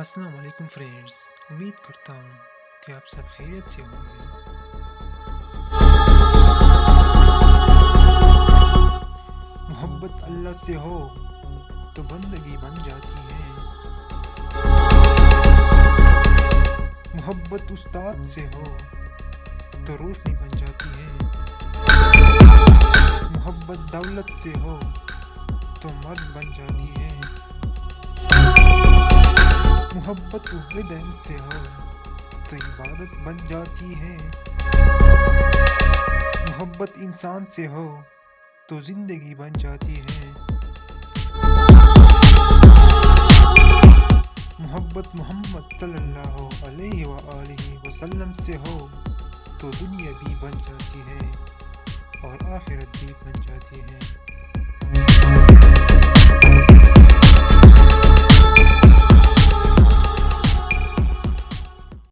السلام علیکم فرینڈز، امید کرتا ہوں کہ آپ سب خیریت سے ہوں گے۔ محبت اللہ سے ہو تو بندگی بن جاتی ہے، محبت استاد سے ہو تو روشنی بن جاتی ہے، محبت دولت سے ہو تو مرض بن جاتی ہے، محبت والدین سے ہو تو عبادت بن جاتی ہے، محبت انسان سے ہو تو زندگی بن جاتی ہے، محبت محمد صلی اللہ علیہ وآلہ وسلم سے ہو تو دنیا بھی بن جاتی ہے اور آخرت بھی بن جاتی ہے۔